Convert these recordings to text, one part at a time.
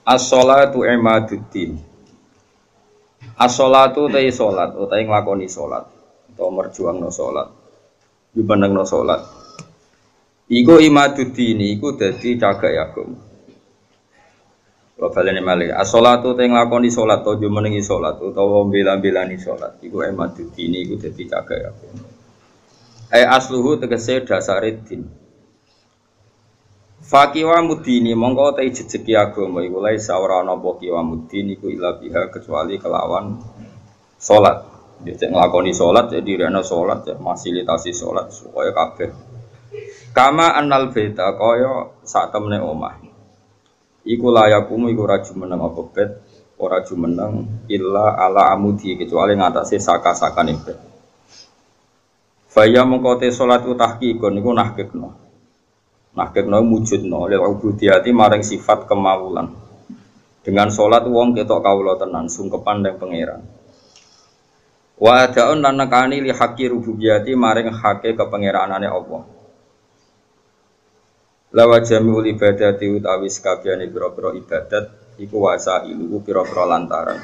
As-sholatu imaduddin. As-sholatu utai sholat, utai nglakoni sholat, atau merjuangno sholat, jumenengno sholat. Iku imaduddin, iku dadi cagak agama. Kalau baleni malih, as-sholatu utai nglakoni sholat, atau jumenengi sholat, utawa bela-belani sholat. Iku imaduddin, iku dadi cagak agama. Asluhu tegese dasare din. Fakiwa mudini mongko te jejeki agama iku lae ora ana apa kiwa mudini iku ila biha kecuali kelawan salat. Dite nglakoni salat jadi rene salat ya fasilitasi salat supaya kabeh. Kama annal baita kaya sak temene omah. Iku layakum iku ora jumeneng apa bet, ora jumeneng illa ala amudi kecuali ngatasé saka-sakane bet. Faya mongko te salat tahqiqon niku nahqiqno. Nahkekno mujudno lil ubudiyati maring sifat kemawulan. Dengan salat wong ketok kawula tenan sungkepan ning pangeran. Wa adaun lan nekani li haqqi rububiyati maring hake kepangeranane Allah. Lawa jami'ul ibadati utawi sakabehane pira-pira ibadat iku wasa ilu pira-pira lantaran.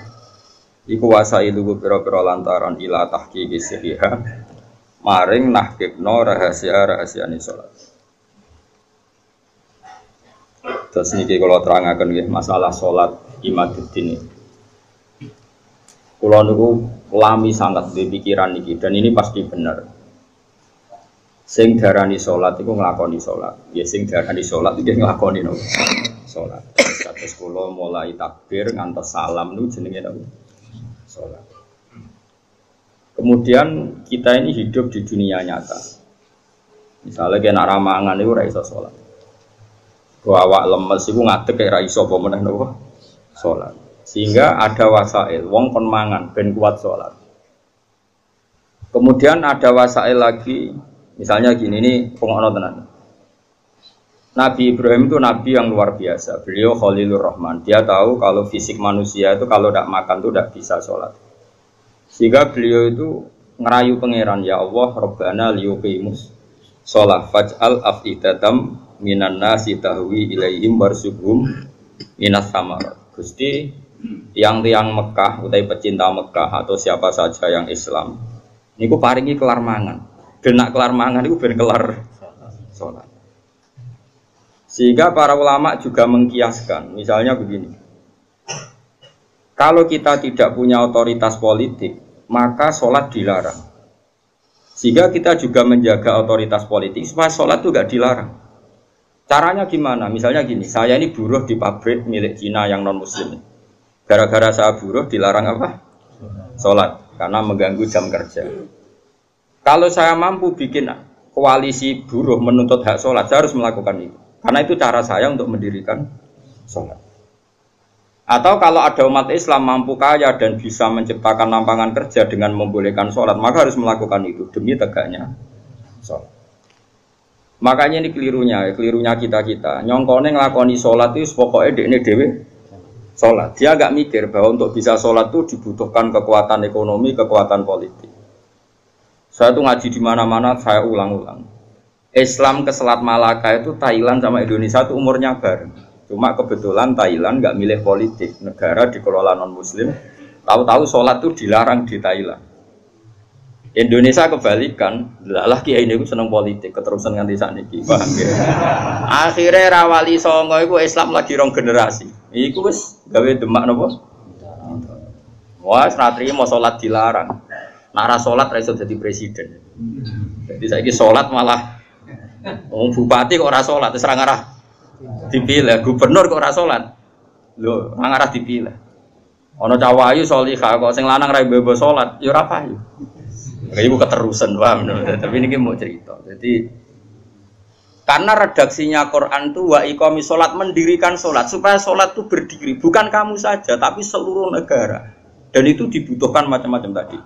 Iku wasa ilu pira-pira lantaran ila tahqiqi sihha maring nahkekno rahasia-rahasiane salat. Terus niki kalau terangaken nggih masalah salat imaduddin. Kula niku lami sangat di pikiran niki dan ini pasti benar. Sing darani salat iku nglakoni salat. Ya sing darani salat iki nglakoni no. Salat. Terus kula mulai takbir ngantos salam niku jenenge napa? Salat. Kemudian kita ini hidup di dunia nyata. Misalnya kena ramangan niku ora iso salat. Awak lemes iku ngadeg kaya ra iso apa meneh napa salat. Sehingga ada wasail wong kon mangan ben kuat salat. Kemudian ada wasail lagi misalnya gini ini pengono tenan. Nabi Ibrahim itu nabi yang luar biasa. Beliau Khalilur Rahman. Dia tahu kalau fisik manusia itu kalau tidak makan itu tidak bisa salat. Sehingga beliau itu ngerayu pangeran ya Allah Rabbana liyuqimus shalah faj'al afidatam minan nasi tahwi ilaihim warsughum minas samarat. Gusti tiang-tiang Mekah utai pecinta Mekah atau siapa saja yang Islam niku paringi kelar mangan. Ben nak kelar mangan niku ben kelar salat. Sehingga para ulama juga mengkiaskan misalnya begini. Kalau kita tidak punya otoritas politik, maka salat dilarang. Sehingga kita juga menjaga otoritas politik supaya salat itu enggak dilarang. Caranya gimana? Misalnya gini, saya ini buruh di pabrik milik Cina yang non-muslim. Gara-gara saya buruh dilarang apa? Sholat, karena mengganggu jam kerja. Kalau saya mampu bikin koalisi buruh menuntut hak sholat, saya harus melakukan itu. Karena itu cara saya untuk mendirikan sholat. Atau kalau ada umat Islam mampu kaya dan bisa menciptakan lapangan kerja dengan membolehkan sholat, maka harus melakukan itu demi tegaknya sholat. Makanya ini kelirunya kita. Nyongkone nglakoni sholat itu pokoknya dekne dhewe sholat. Dia agak mikir bahwa untuk bisa sholat itu dibutuhkan kekuatan ekonomi, kekuatan politik. Saya tuh ngaji di mana-mana, saya ulang-ulang. Islam ke Selat Malaka itu Thailand sama Indonesia itu umurnya bareng. Cuma kebetulan Thailand nggak milih politik, negara dikelola non-Muslim. Tahu-tahu sholat itu dilarang di Thailand. Indonesia kebalikan, lah kiai ini seneng politik, keterusan nganti sakniki, paham ya? Akhirnya rawali songo iku Islam lagi rong generasi. Iku wis gawe demak napa? Wah, senatri mau sholat dilarang. Nara sholat ra iso dadi presiden. Jadi saiki sholat malah bupati kok ora sholat, terus ra ngarah dipilih, gubernur kok ora sholat. Lho, ra ngarah dipilih. Ana cawayu sholihah kok sing lanang ra mbebo sholat, ya ora payu. Ibu keterusan paham, tapi ini mau cerita. Jadi karena redaksinya Quran itu wa iqamis sholat mendirikan sholat supaya sholat itu berdiri bukan kamu saja tapi seluruh negara dan itu dibutuhkan macam-macam tadi.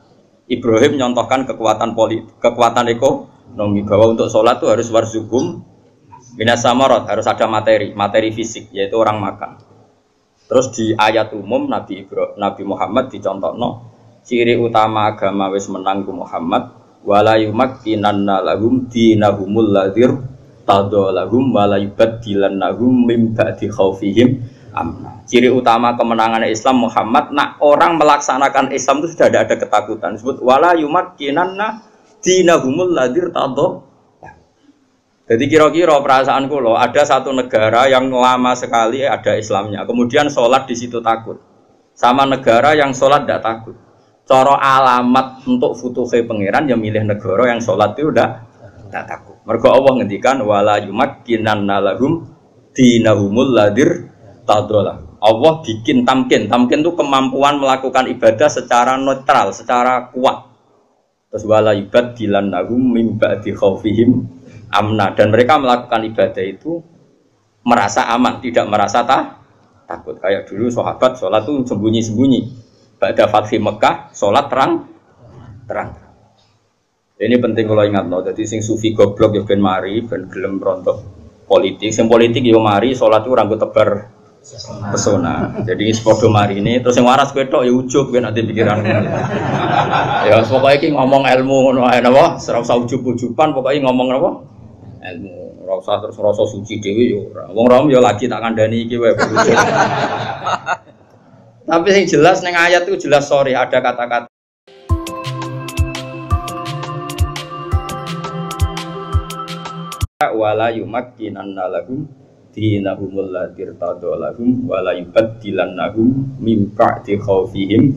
Ibrahim menyontohkan kekuatan politik, kekuatan ekonomi bahwa untuk sholat itu harus warzughum minas samarat, harus ada materi fisik yaitu orang makan. Terus di ayat umum Nabi Muhammad dicontohno ciri utama agama wis menang ku Muhammad wala yumakkinanna lahum dinahumul ladzir tadallahum wala yubaddilannahum min ba'di khaufihim amna. Ciri utama kemenangan Islam Muhammad, nak orang melaksanakan Islam itu sudah ada ketakutan. Disebut wala yumakkinanna dinahumul ladir tadho. Jadi kira-kira perasaanku loh, ada satu negara yang lama sekali ada Islamnya, kemudian sholat di situ takut, sama negara yang sholat tidak takut. Coro alamat untuk futuhe pangeran yang milih negara yang sholat itu udah tidak takut. Mergo Allah ngendikan wala yumakkinanna lahum dinahumul ladir tadho. Allah bikin tamkin itu kemampuan melakukan ibadah secara netral, secara kuat. Terus wala yubaddilannahum min ba'di khaufihim amna, dan mereka melakukan ibadah itu merasa aman, tidak merasa takut. Kayak dulu sahabat sholat itu sembunyi-sembunyi. Ba'da fathi Mekah sholat terang. Ini penting kalau ingat no. Jadi sing sufi goblok ya ben mari, ben gelem rontok politik. Sing politik yo mari sholat itu ranggo tebar pesona. Jadi sepodo mari ini terus yang waras kowe tok ya ujug ben ate pikiran. Ya pokoke iki ngomong ilmu ngono ae napa, ora usah ujug-ujuban, pokoke ngomong napa? Ilmu. Ora usah terus rasa suci dhewe yo ora. Wong rom yo lagi tak kandhani iki wae. Tapi yang jelas ning ayat itu jelas sorry ada kata-kata wala yumakkinanna lahum dinahumul ladir tadolahum wala yubaddilannahum min ba'di khaufihim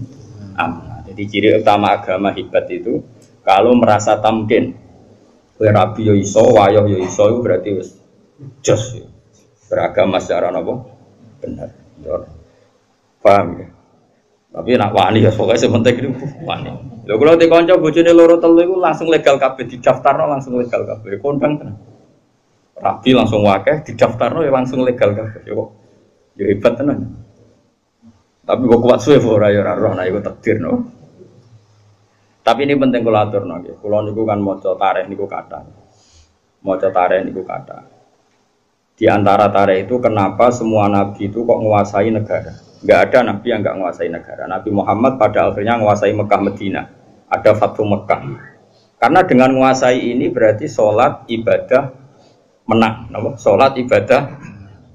amna. Jadi ciri utama agama hebat itu kalau merasa tamkin, kowe rabi yo iso, wayoh yo iso, itu berarti wis jos beragama secara napa benar. Paham ya? Tapi nak wani ya pokoknya sementing itu wani. Lho kalau di kanca bojone loro telu iku langsung legal kabeh, didaftarno langsung legal kabeh. Kondang tenan. Rabi langsung wakeh, didaftarno ya langsung legal kabeh. Yo hebat tenan. Tapi kok kuat suwe ora ya ora roh nek iku takdir no. Tapi ini penting kula aturno nggih. Kula niku kan maca tarikh niku kathah. Maca tarikh niku kathah. Di antara tarikh itu kenapa semua nabi itu kok menguasai negara? Enggak ada nabi yang enggak menguasai negara. Nabi Muhammad pada akhirnya menguasai Mekah Madinah. Ada Fathu Mekah. Karena dengan menguasai ini berarti sholat ibadah menang. Sholat ibadah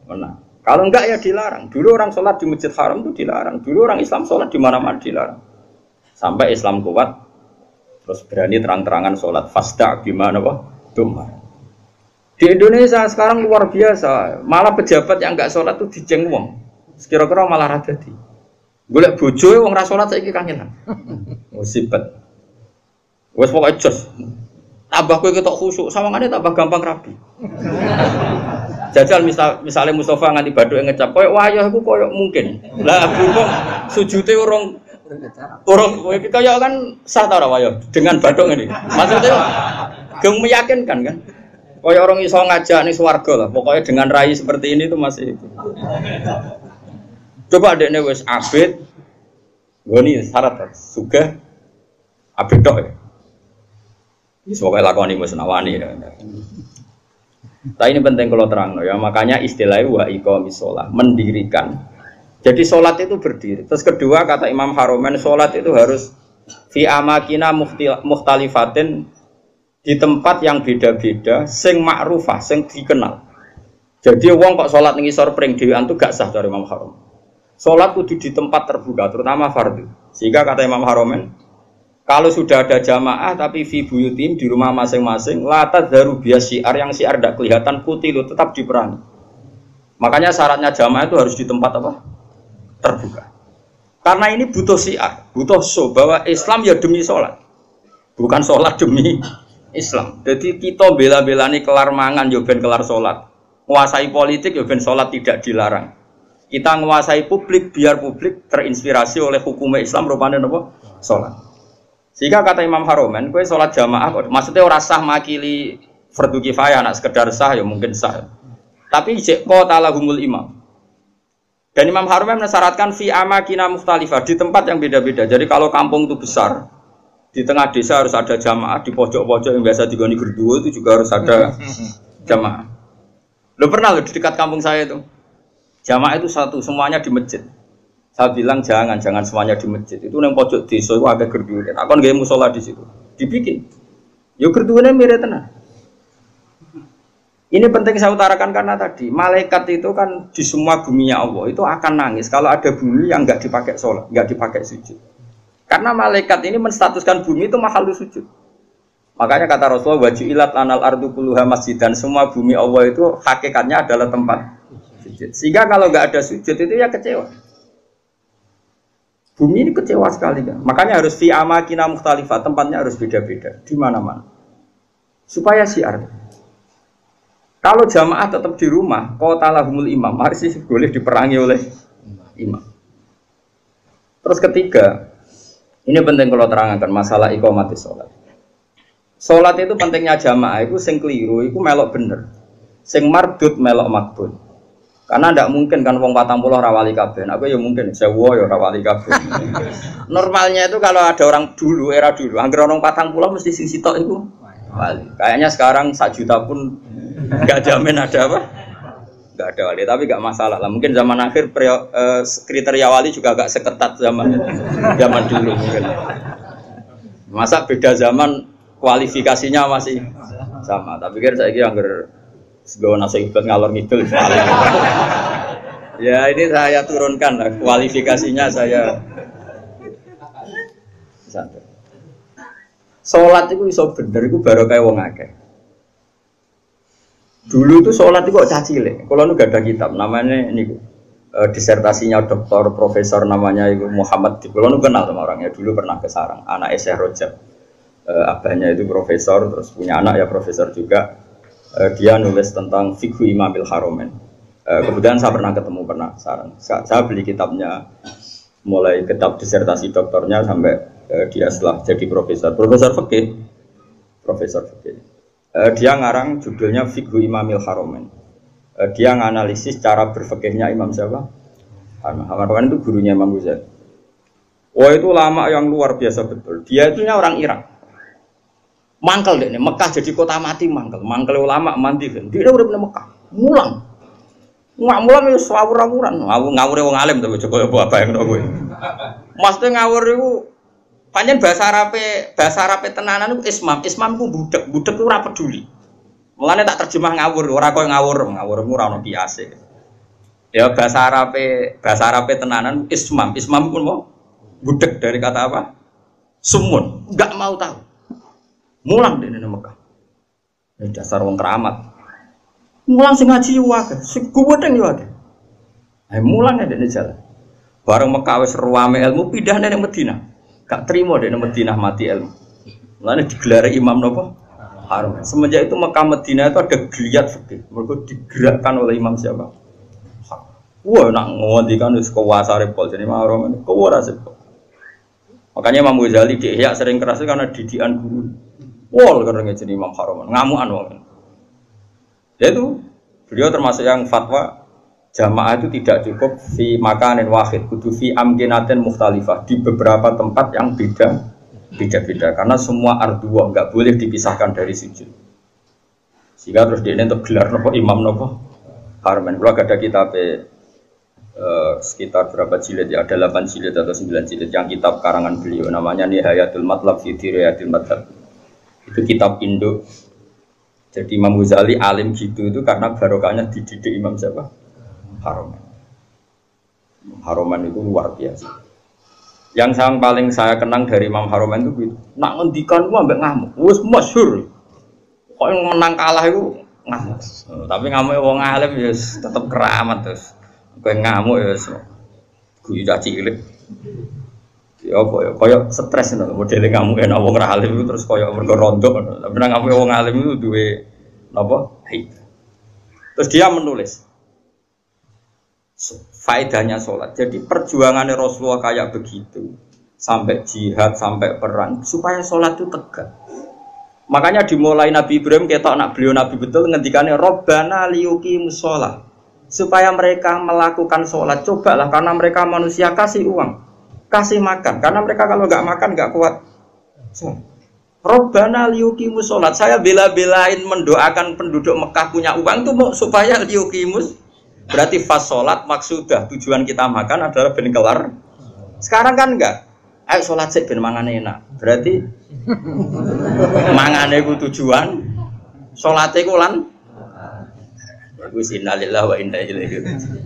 menang. Kalau enggak ya dilarang. Dulu orang sholat di Masjid Haram itu dilarang. Dulu orang Islam sholat di mana-mana dilarang. Sampai Islam kuat, terus berani terang-terangan sholat. Fasda gimana Dumar. Di Indonesia sekarang luar biasa. Malah pejabat yang enggak sholat itu dijeng wong. Kira-kira malah rada di. Golek bojo wong ra salat saiki kangenan. Musibet. Wes pokoke jos. Tambah kowe ketok khusyuk, sawangane tambah gampang rabi. Jajal misalnya Mustafa nganti badhuke ngecap koyo wayah iku koyo mungkin. Lah kok sujute urung kaya kan sah ta ora wayah dengan badhuk ngene. Maksudnya geng meyakinkan kan. Koyo orang iso ngajak ning swarga lah. Pokoknya dengan rai seperti ini tuh masih itu. Coba adekne wis abid, goni syarat sugih abid tok ya. Wis pokoke lakoni wis nawani ya. Tapi ini penting kalau terangno ya, makanya istilahnya wa iqamis shalah, mendirikan. Jadi sholat itu berdiri. Terus kedua kata Imam Haromen, sholat itu harus fi amakina mukhtalifatin, di tempat yang beda-beda, sing ma'rufah, sing dikenal. Jadi wong kok sholat ning isor pring dhewean itu gak sah dari Imam Haromen. Sholat kudu di tempat terbuka, terutama fardu. Sehingga kata Imam Haromen, kalau sudah ada jamaah tapi fi buyutim di rumah masing-masing, la tadharu bias syiar, yang syiar tidak kelihatan kutilu, tetap diperangi. Makanya syaratnya jamaah itu harus di tempat apa? Terbuka. Karena ini butuh syiar, butuh show bahwa Islam ya demi sholat, bukan sholat demi Islam. Jadi kita bela-belani kelar mangan ya ben kelar sholat, menguasai politik ya ben sholat tidak dilarang. Kita menguasai publik biar publik terinspirasi oleh hukum Islam rupanya apa? Sholat. Sehingga kata Imam Haromen, kowe sholat jamaah, maksudnya ora sah makili fardu kifayah, nak sekedar sah ya mungkin sah. Tapi jek qatalahumul imam. Dan Imam Haromen mensyaratkan fi amakina mukhtalifah, di tempat yang beda-beda. Jadi kalau kampung itu besar, di tengah desa harus ada jamaah, di pojok-pojok yang biasa digoni gerduwo itu juga harus ada jamaah. Lo pernah lo di dekat kampung saya itu? Jamaah itu satu, semuanya di masjid. Saya bilang jangan semuanya di masjid. Itu yang pojok desa itu agak gerduwe. Aku nggak musola di situ. Dibikin. Yo gerduwene mirip tenan. Ini penting saya utarakan karena tadi malaikat itu kan di semua buminya Allah itu akan nangis kalau ada bumi yang nggak dipakai sholat, nggak dipakai sujud. Karena malaikat ini menstatuskan bumi itu mahal sujud. Makanya kata Rasulullah wajulat anal ardu kulluha masjid, dan semua bumi Allah itu hakikatnya adalah tempat sujud. Sehingga kalau nggak ada sujud itu ya kecewa. Bumi ini kecewa sekali kan. Makanya harus fi amakina mukhtalifah, tempatnya harus beda-beda di mana-mana. Supaya syiar. Kalau jamaah tetap di rumah, qatalahumul imam, harus boleh diperangi oleh imam. Terus ketiga, ini penting kalau terangkan masalah iqamatis sholat. Sholat itu pentingnya jamaah, itu sing keliru, itu melok bener. Sing mardud melok makbul. Karena tidak mungkin kan wong 40 rawali kabeh. Aku ya mungkin sewu ya rawali kabeh. Normalnya itu kalau ada orang dulu, era dulu, angger orang 40 mesti sing sitok itu wali. Kayaknya sekarang 1 juta pun nggak jamin ada apa, nggak ada wali, tapi nggak masalah lah. Mungkin zaman akhir kriteria wali juga agak seketat zaman dulu mungkin. Masa beda zaman kualifikasinya masih sama. Tapi kan saya kira angger sebawa nasihat ngalor ngidul. Ya ini saya turunkan lah kualifikasinya saya. Santai. Sholat itu iso bener itu baru kayak wong akeh. Dulu tuh sholat itu kok cacile. Kalau nu gak ada kitab, namanya ini disertasinya doktor profesor namanya itu Muhammad. Kalau nu kenal sama orangnya, dulu pernah ke Sarang. Anak Syekh Rojab, abahnya itu profesor, terus punya anak ya profesor juga. Dia nulis tentang fikhu Imamil Haromen. Kemudian saya pernah ketemu Sarang. Saya beli kitabnya, mulai kitab disertasi doktornya sampai dia setelah jadi profesor fikih. Dia ngarang judulnya Fiqhu Imamil Haromen. Dia nganalisis cara berfikihnya Imam siapa? Haromen itu gurunya Imam Ghazali. Wah itu lama yang luar biasa betul. Dia itu orang Irak. Mangkel deh, Mekah jadi kota mati mangkel. Mangkel ulama mandi kan. Dia udah pernah Mekah. Mulang ya swawur-awuran. Ngawur wong alim tapi coba apa yang gue. Maksudnya ngawur itu panjen bahasa Arabe tenanan itu ismam ku budek ku ora peduli. Mulane tak terjemah ngawur, ora koyo ngawur ora ono kiase. Ya bahasa Arabe tenanan ismam pun mau budek dari kata apa? Sumun, enggak mau tahu. Mulang di Mekah. Ini dasar wong keramat. Mulang sing ngaji wae, sing gudeng yo wae. Mulang ada di jalan. Bareng Mekah wis ruame ilmu pindah nang Madinah. Gak terima deh Madinah mati ilmu. Lalu digelar imam nopo Haram. Semenjak itu Mekah Madinah itu ada geliat fikih. Mereka digerakkan oleh imam siapa? Wah nak ngondikan wis kuwasa repol jadi Haram ini kuwasa repol. Makanya Imam Ghazali di Ihya sering keras karena didikan guru. Wol karena jadi Imam Haram ngamuan wong. Yaitu beliau termasuk yang fatwa jamaah itu tidak cukup fi makanin wahid, kudu fi amkinatin mukhtalifah, di beberapa tempat yang beda-beda karena semua arduah nggak boleh dipisahkan dari sujud. Sehingga terus dia untuk gelar nopo imam nopo Harman. Kalau ada kitab sekitar berapa jilid ya, ada 8 jilid atau 9 jilid yang kitab karangan beliau namanya Nihayatul Matlab fi Dirayatil Madhab. Itu kitab Indo. Jadi Imam Ghazali alim gitu itu karena barokahnya dididik Imam siapa? Haroman itu luar biasa. Yang paling saya kenang dari Imam Haroman itu gitu. Nak ngendikan gua ambek ngamuk. Wis masyhur. Kok yang menang kalah itu ngamuk. Tapi ngamuk wong alim ya tetep keramat terus. Kowe ngamuk ya guyu cilik. Ya apa ya koyo stres ngono. Modele ngamuk enak wong alim itu terus koyo mergo rondo. Tapi nang ngamuk wong alim itu duwe napa? Terus dia menulis faedahnya sholat. Jadi perjuangannya Rasulullah kayak begitu sampai jihad, sampai perang supaya sholat itu tegak. Makanya dimulai Nabi Ibrahim ketok nak beliau Nabi betul ngendikannya Rabbana liyuqimus sholat, supaya mereka melakukan sholat. Cobalah karena mereka manusia, kasih uang, kasih makan, karena mereka kalau nggak makan nggak kuat. Rabbana liyuqimus sholat, saya bela-belain mendoakan penduduk Mekah punya uang itu supaya liyuqimus. Berarti fas sholat maksudah tujuan kita makan adalah ben kelar. Sekarang kan enggak. Ayo sholat sih ben mangane enak. Berarti mangane ku tujuan, sholatnya ku lan Iku innalillahi wa inna ilaihi raji'un.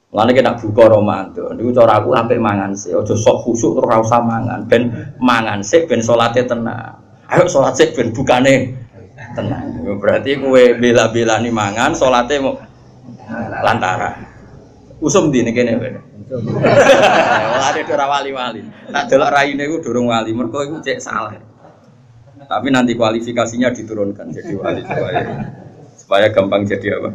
Mulane kena buka Ramadan. Niku cara aku sampe mangan sik, aja sok khusuk terus ora usah mangan. Ben mangan sik ben salate tenang. Ayo salat sik ben bukane tenang. Berarti kowe bela-belani mangan, salate mau lantaran. Usum ndi kene kene. Mulane ora wali-wali. Tak delok raine iku durung wali, mergo iku cek salah. Tapi nanti kualifikasinya diturunkan jadi wali supaya gampang jadi apa?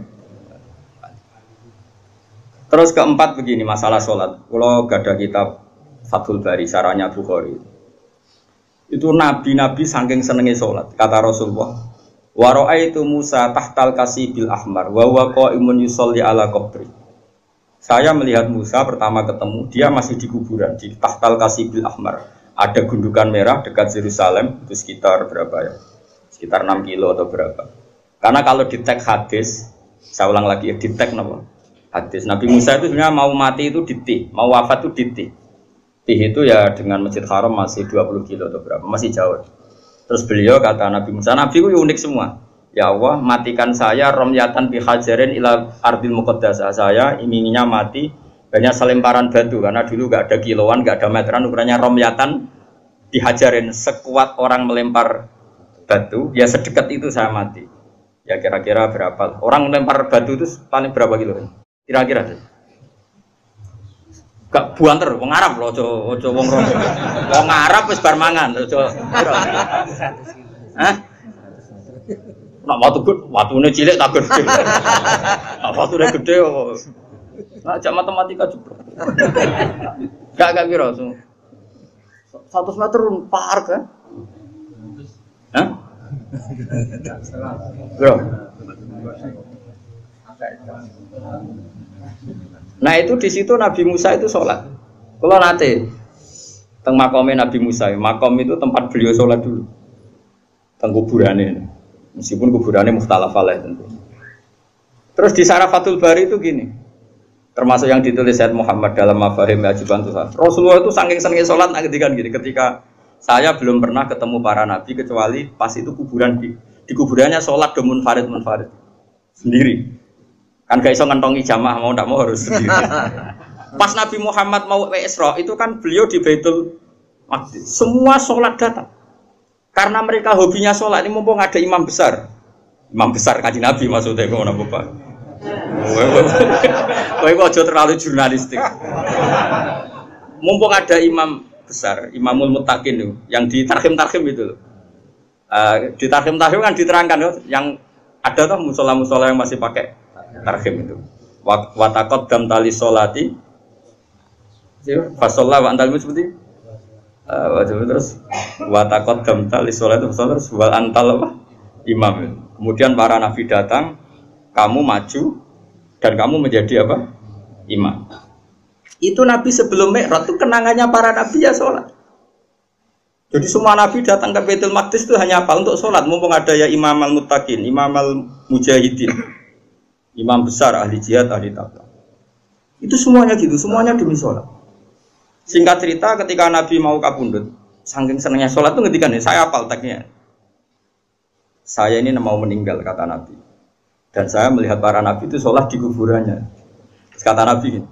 Terus keempat begini masalah sholat. Kalau gak ada kitab Fathul Bari, saranya Bukhari. Itu nabi-nabi saking senengnya sholat. Kata Rasulullah, wa ra'aitu Musa tahtal kasibil ahmar wa huwa qa'imun yusolli ala qabri. Saya melihat Musa pertama ketemu, dia masih di kuburan di tahtal kasibil ahmar. Ada gundukan merah dekat Yerusalem, itu sekitar berapa ya? Sekitar 6 kilo atau berapa. Karena kalau di tag hadis, saya ulang lagi ya, di tag apa? Hadis Nabi Musa itu sebenarnya mau mati itu di Tih, mau wafat itu di Tih. Tih itu ya dengan Masjid Haram masih 20 kilo atau berapa, masih jauh. Terus beliau kata Nabi Musa, Nabi itu unik semua. Ya Allah, matikan saya romyatan bihajarin ila ardil muqaddasah. Saya inginnya mati banyak selemparan batu karena dulu gak ada kiloan, gak ada meteran, ukurannya romyatan dihajarin, sekuat orang melempar batu, ya sedekat itu saya mati. Ya kira-kira berapa? Orang melempar batu itu paling berapa kilo? Kira-kira gak buanter, wong Arab lho, aja wong Rom. Wong Arab wis bar mangan, aja. Hah? Nak watune cilik tak gede. Nak watune gede kok. Nak jak matematika juga. Gak kira 100 meter par kan? Hah? Bro. Nah itu di situ Nabi Musa itu sholat. Kalau nanti teng makomnya Nabi Musa, makom itu tempat beliau sholat dulu. Teng kuburannya, meskipun kuburannya mukhtalaf alaih tentu. Terus di Syarafatul Bari itu gini, termasuk yang ditulis Sayyid Muhammad dalam Mafahim Ajiban Tuhan. Rasulullah itu saking senengnya sholat, ketika saya belum pernah ketemu para nabi kecuali pas itu kuburan di kuburannya sholat do munfarid sendiri. Kan gak iso ngentongi jamaah mau ndak mau harus sendiri. Pas Nabi Muhammad mau Isra itu kan beliau di Baitul Maqdis. Semua sholat datang. Karena mereka hobinya sholat ini mumpung ada imam besar. Imam besar Kanjeng Nabi maksudnya kok ngono Bapak. Kowe aja terlalu jurnalistik. Mumpung ada imam besar, Imamul Muttaqin itu yang di tarhim-tarhim itu loh. Di tarhim-tarhim kan diterangkan loh, yang ada tuh musola-musola yang masih pakai tarhim itu. Watakot dam tali solati, fasolah wa antal seperti terus watakot dam tali solati terus wal antal apa imam. Kemudian para nabi datang, kamu maju dan kamu menjadi apa imam. Itu nabi sebelum Mi'raj itu kenangannya para nabi ya sholat. Jadi semua nabi datang ke Baitul Maqdis itu hanya apa? Untuk sholat. Mumpung ada ya Imam al-Muttaqin, Imam al-Mujahidin, imam besar, ahli jihad, ahli taqwa. Itu semuanya gitu, semuanya demi sholat. Singkat cerita, ketika Nabi mau kapundhut, saking senangnya sholat itu ngendikan, saya hafal teksnya. Saya ini mau meninggal, kata Nabi. Dan saya melihat para nabi itu sholat di kuburannya. Kata Nabi,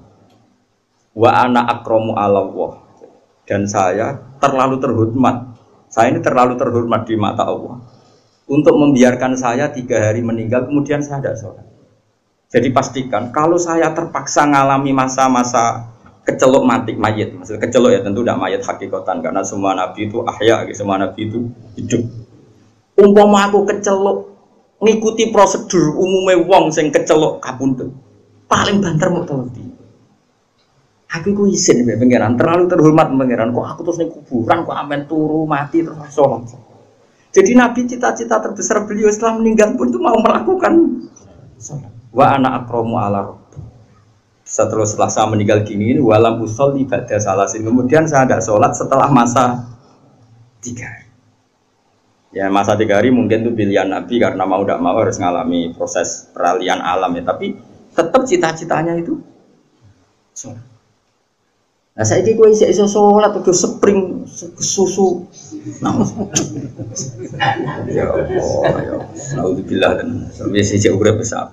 wa ana akramu ala Allah. Dan saya terlalu terhormat. Saya ini terlalu terhormat di mata Allah. Untuk membiarkan saya 3 hari meninggal, kemudian saya tidak sholat. Jadi pastikan kalau saya terpaksa ngalami masa-masa kecelok mati mayit, maksudnya kecelok ya tentu tidak mayit hakikatan karena semua nabi itu ahya, semua nabi itu hidup. Umpama aku kecelok ngikuti prosedur umumnya wong sing kecelok kapundhut, paling banter mau teliti. Aku ku izin mbek pangeran, terlalu terhormat pangeran, kok aku terus ning kuburan kok amen turu mati terus sholat. Jadi nabi cita-cita terbesar beliau setelah meninggal pun itu mau melakukan sholat. Wa ana akramu ala rabbi. Setelah saya meninggal gini walam usolli ba'da salasin. Kemudian saya tidak sholat setelah masa 3 hari. Ya masa 3 hari mungkin itu pilihan Nabi karena mau tidak mau harus mengalami proses peralihan alam ya. Tapi tetap cita-citanya itu sholat. Nah saiki kowe isih iso salat udah spring susu. Ya Allah, ya. Alhamdulillah dan sampai sejak urip besar.